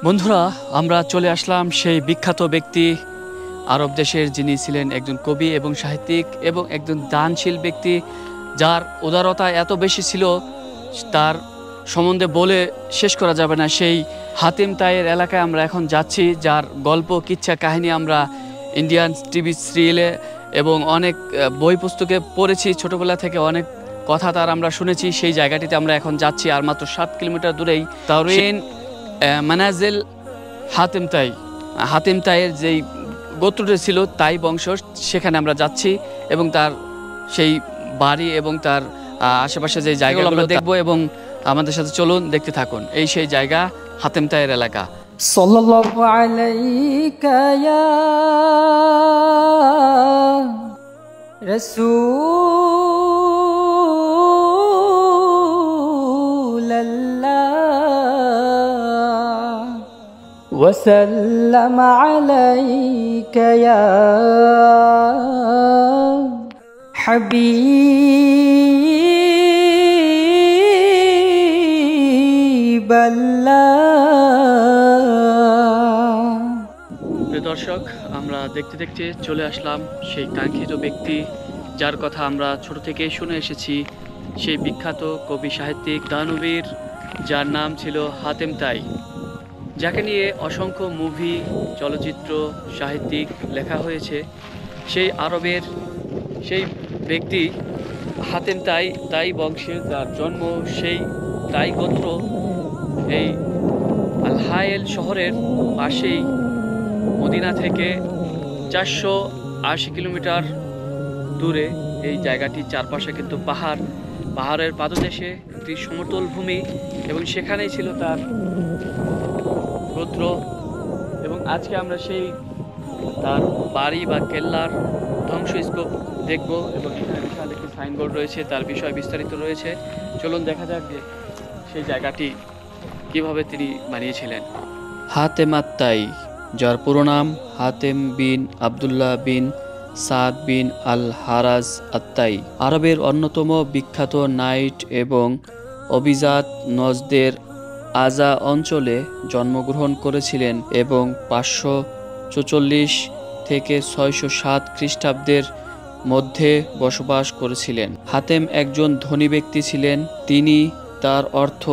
বন্ধুরা, আমরা চলে আসলাম সেই বিখ্যাত ব্যক্তি আরব দেশের, যিনি ছিলেন একজন কবি এবং সাহিত্যিক এবং একজন দানশীল ব্যক্তি, যার উদারতা এত বেশি ছিল তার সম্বন্ধে বলে শেষ করা যাবে না। সেই হাতিম তাইয়ের এলাকায় আমরা এখন যাচ্ছি, যার গল্প কিচ্ছা কাহিনী আমরা ইন্ডিয়ান টিভি সিরিয়ালে এবং অনেক বই পুস্তকে পড়েছি, ছোটোবেলা থেকে অনেক কথা তার আমরা শুনেছি। সেই জায়গাটিতে আমরা এখন যাচ্ছি, আর মাত্র 7 কিলোমিটার দূরেই তাওরিন মানাজিল হাতিম তাইয়ের যেই গোত্রটি ছিল তাই বংশ, সেখানে আমরা যাচ্ছি এবং তার সেই বাড়ি এবং তার আশেপাশে যে জায়গাগুলো আমরা দেখবো এবং আমাদের সাথে চলুন, দেখতে থাকুন। এই সেই জায়গা, হাতিম তাইয়ের এলাকা। সাল্লাল্লাহু আলাইকা ইয়া রাসূলাল্লাহ ওয়া সাল্লামা আলাইকা ইয়া হাবিবাল্লাহ। দর্শক, আমরা দেখতে দেখতে চলে আসলাম সেই কাঙ্ক্ষিত ব্যক্তি, যার কথা আমরা ছোট থেকেই শুনে এসেছি, সেই বিখ্যাত কবি সাহিত্যিক দানবীর, যার নাম ছিল হাতিম তাই, যাকে নিয়ে অসংখ্য মুভি, চলচ্চিত্র, সাহিত্যিক লেখা হয়েছে। সেই আরবের সেই ব্যক্তি হাতিম তাই বংশের, তার জন্ম সেই তাই গোত্র এই আল হায়েল শহরের পাশেই, মদিনা থেকে 480 কিলোমিটার দূরে। এই জায়গাটির চারপাশে কিন্তু পাহাড়ের পাদদেশে একটি সমতল ভূমি, এবং সেখানেই ছিল তার গোত্র। এবং আজকে আমরা সেই তার বাড়ি বা কেল্লার ধ্বংসস্তূপ দেখব, এবং এখানে বিশাল একটি সাইনবোর্ড রয়েছে, তার বিষয় বিস্তারিত রয়েছে। চলুন দেখা যাক যে সেই জায়গাটি কিভাবে তিনি বানিয়েছিলেন। হাতেম আত্তাই, যার পুরো নাম হাতেম বিন আবদুল্লাহ বিন সাদ বিন আল হারাজ আত্তাই, আরবের অন্যতম বিখ্যাত নাইট এবং অভিজাত নজদের আজা অঞ্চলে জন্মগ্রহণ করেছিলেন এবং 544 থেকে 607 খ্রিস্টাব্দের মধ্যে বসবাস করেছিলেন। হাতেম একজন ধনী ব্যক্তি ছিলেন। তিনি তার অর্থ,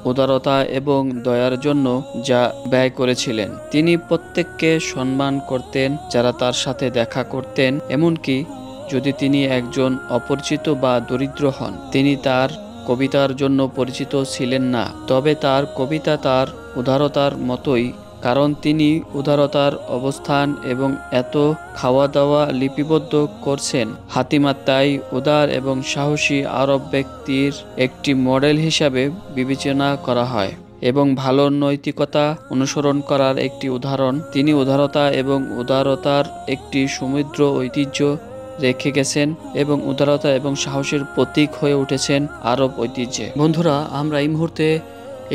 উদারতা এবং দয়ার জন্য যা ব্যয় করেছিলেন। তিনি প্রত্যেককে সম্মান করতেন যারা তার সাথে দেখা করতেন, এমনকি যদি তিনি একজন অপরিচিত বা দরিদ্র হন। তিনি তার কবিতার জন্য পরিচিত ছিলেন না, তবে তার কবিতা তার উদারতার মতোই, কারণ তিনি উদারতার অবস্থান এবং এত খাওয়া দাওয়া লিপিবদ্ধ করছেন। হাতিম আত্তাই উদার এবং সাহসী আরব ব্যক্তির একটি মডেল হিসাবে বিবেচনা করা হয় এবং ভালো নৈতিকতা অনুসরণ করার একটি উদাহরণ। তিনি উদারতা এবং উদারতার একটি সমৃদ্ধ ঐতিহ্য রেখে গেছেন এবং উদারতা এবং সাহসের প্রতীক হয়ে উঠেছেন আরব ঐতিহ্যে। বন্ধুরা, আমরা এই মুহূর্তে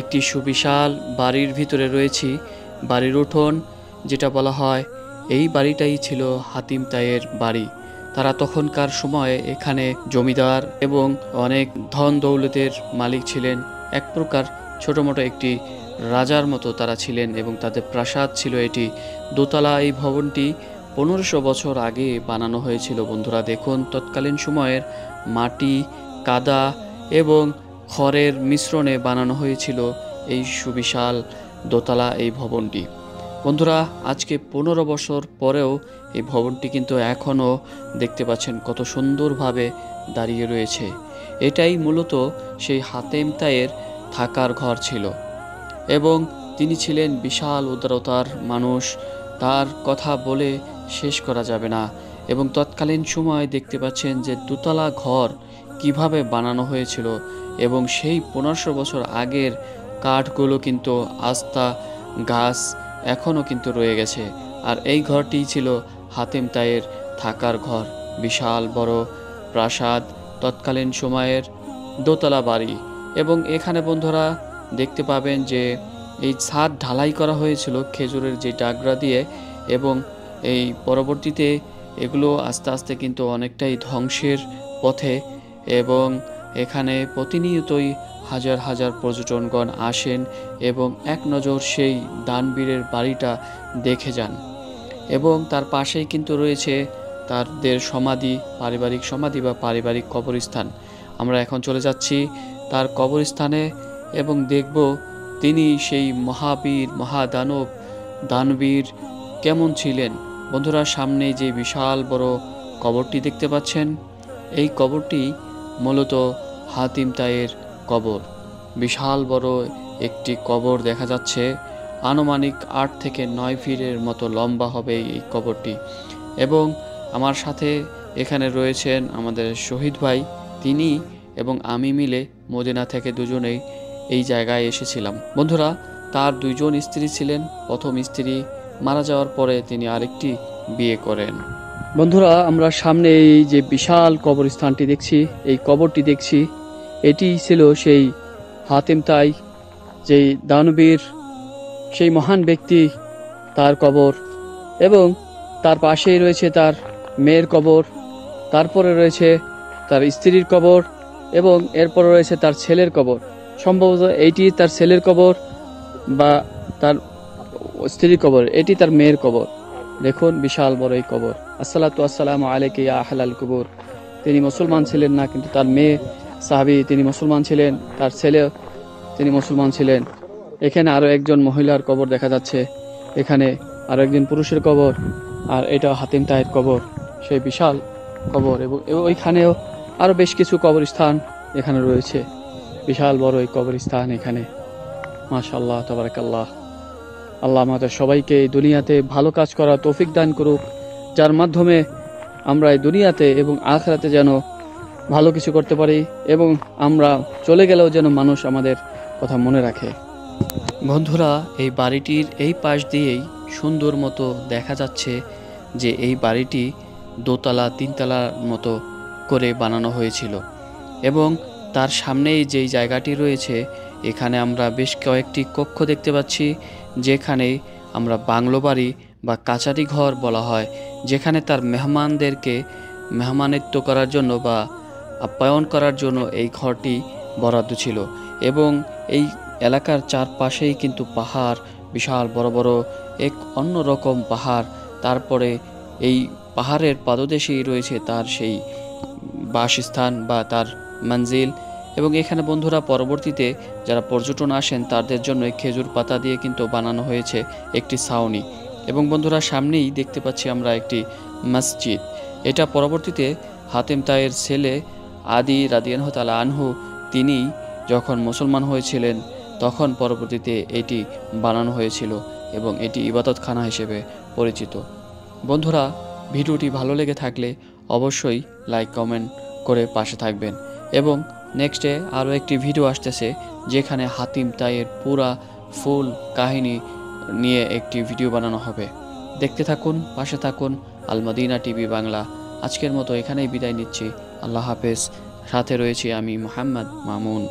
একটি সুবিশাল বাড়ির ভিতরে রয়েছি। বাড়ির উঠোন, যেটা বলা হয়, এই বাড়িটাই ছিল হাতিম তাইয়ের বাড়ি। তারা তখনকার সময়ে এখানে জমিদার এবং অনেক ধন দৌলতের মালিক ছিলেন। এক প্রকার ছোটোমোটো একটি রাজার মতো তারা ছিলেন এবং তাদের প্রাসাদ ছিল এটি। দোতলা এই ভবনটি 1500 বছর আগে বানানো হয়েছিল। বন্ধুরা দেখুন, তৎকালীন সময়ের মাটি, কাদা এবং খড়ের মিশ্রণে বানানো হয়েছিল এই সুবিশাল দোতলা এই ভবনটি। বন্ধুরা, আজকে 15 বছর পরেও এই ভবনটি কিন্তু এখনও দেখতে পাচ্ছেন কত সুন্দরভাবে দাঁড়িয়ে রয়েছে। এটাই মূলত সেই হাতেম তাইয়ের থাকার ঘর ছিল এবং তিনি ছিলেন বিশাল উদারতার মানুষ। তার কথা বলে শেষ করা যাবে না। এবং তৎকালীন সময় দেখতে পাচ্ছেন যে দোতলা ঘর কিভাবে বানানো হয়েছিল, এবং সেই 1500 বছর আগের কাঠগুলো কিন্তু আস্তা গাছ এখনও কিন্তু রয়ে গেছে। আর এই ঘরটি ছিল হাতেম তাইয়ের থাকার ঘর। বিশাল বড় প্রাসাদ, তৎকালীন সময়ের দোতলা বাড়ি। এবং এখানে বন্ধুরা দেখতে পাবেন যে এই ছাদ ঢালাই করা হয়েছিল খেজুরের যে ডাগরা দিয়ে, এবং এই পরবর্তীতে এগুলো আস্তে আস্তে কিন্তু অনেকটাই ধ্বংসের পথে। এবং এখানে প্রতিনিয়তই হাজার হাজার পর্যটকগণ আসেন এবং এক নজর সেই দানবীরের বাড়িটা দেখে যান। এবং তার পাশেই কিন্তু রয়েছে তাদের সমাধি, পারিবারিক সমাধি বা পারিবারিক কবরস্থান। আমরা এখন চলে যাচ্ছি তার কবরস্থানে এবং দেখব তিনি সেই মহাবীর, মহাদানব, দানবীর কেমন ছিলেন। বন্ধুরা, সামনে যে বিশাল বড় কবরটি দেখতে পাচ্ছেন, এই কবরটি মূলত হাতিম তাইয়ের কবর। বিশাল বড় একটি কবর দেখা যাচ্ছে, আনুমানিক 8 থেকে 9 ফিটের মতো লম্বা হবে এই কবরটি। এবং আমার সাথে এখানে রয়েছেন আমাদের শহীদ ভাই, তিনি এবং আমি মিলে মদিনা থেকে দুজনেই এই জায়গায় এসেছিলাম। বন্ধুরা, তার 2 জন স্ত্রী ছিলেন। প্রথম স্ত্রী মারা যাওয়ার পরে তিনি আরেকটি বিয়ে করেন। বন্ধুরা, আমরা সামনে এই যে বিশাল কবরস্থানটি দেখছি, এই কবরটি দেখছি, এটি ছিল সেই হাতিম তাই, যেই দানবীর, সেই মহান ব্যক্তি, তার কবর। এবং তার পাশেই রয়েছে তার মেয়ের কবর, তারপরে রয়েছে তার স্ত্রীর কবর এবং এরপরে রয়েছে তার ছেলের কবর। সম্ভবত এইটি তার ছেলের কবর বা তার স্ত্রীর কবর, এটি তার মেয়ের কবর। দেখুন বিশাল বড় এই কবর। আসসালাতু আসসালামু আলাইকা ইয়া আহলাল কুবুর। তিনি মুসলমান ছিলেন না, কিন্তু তার মেয়ে সাহাবী তিনি মুসলমান ছিলেন, তার ছেলে তিনি মুসলমান ছিলেন। এখানে আরো একজন মহিলার কবর দেখা যাচ্ছে, এখানে আরো একজন পুরুষের কবর, আর এটা হাতিম তাইয়ের কবর, সেই বিশাল কবর। এবং ওইখানেও আরো বেশ কিছু কবরস্থান এখানে রয়েছে, বিশাল বড় এই কবরস্থান এখানে। মাশাআল্লাহ, তাবারাকাল্লাহ। আল্লাহ আমাদের সবাইকে এই দুনিয়াতে ভালো কাজ করার তৌফিক দান করুক, যার মাধ্যমে আমরা এই দুনিয়াতে এবং আখিরাতে যেন ভালো কিছু করতে পারি এবং আমরা চলে গেলেও যেন মানুষ আমাদের কথা মনে রাখে। বন্ধুরা, এই বাড়িটির এই পাশ দিয়েই সুন্দর মতো দেখা যাচ্ছে যে এই বাড়িটি দোতলা, 3 তলার মতো করে বানানো হয়েছিল। এবং তার সামনেই যেই জায়গাটি রয়েছে, এখানে আমরা বেশ কয়েকটি কক্ষ দেখতে পাচ্ছি, যেখানে আমরা বাংলো বাড়ি বা কাচারি ঘর বলা হয়, যেখানে তার মেহমানদেরকে মেহমানিত্ব করার জন্য বা আপ্যায়ন করার জন্য এই ঘরটি বরাদ্দ ছিল। এবং এই এলাকার চারপাশেই কিন্তু পাহাড়, বিশাল বড় বড় এক অন্যরকম পাহাড়। তারপরে এই পাহাড়ের পাদদেশেই রয়েছে তার সেই বাসস্থান বা তার মঞ্জিল। এবং এখানে বন্ধুরা পরবর্তীতে যারা পর্যটন আসেন তাদের জন্য খেজুর পাতা দিয়ে কিন্তু বানানো হয়েছে একটি ছাউনি। এবং বন্ধুরা, সামনেই দেখতে পাচ্ছি আমরা একটি মসজিদ। এটা পরবর্তীতে হাতিম তাইয়ের ছেলে আদি রাদিয়াল্লাহু তাআলা আনহু তিনি যখন মুসলমান হয়েছিলেন তখন পরবর্তীতে এটি বানানো হয়েছিল এবং এটি ইবাদতখানা হিসেবে পরিচিত। বন্ধুরা, ভিডিওটি ভালো লেগে থাকলে অবশ্যই লাইক, কমেন্ট করে পাশে থাকবেন। এবং নেক্সটে আরও একটি ভিডিও আসতেছে, যেখানে হাতিম তাইয়ের পুরা ফুল কাহিনী নিয়ে একটি ভিডিও বানানো হবে। দেখতে থাকুন, পাশে থাকুন। আল মদিনা টিভি বাংলা আজকের মতো এখানেই বিদায় নিচ্ছি। আল্লাহ হাফেজ। সাথে রয়েছি আমি মোহাম্মদ মামুন।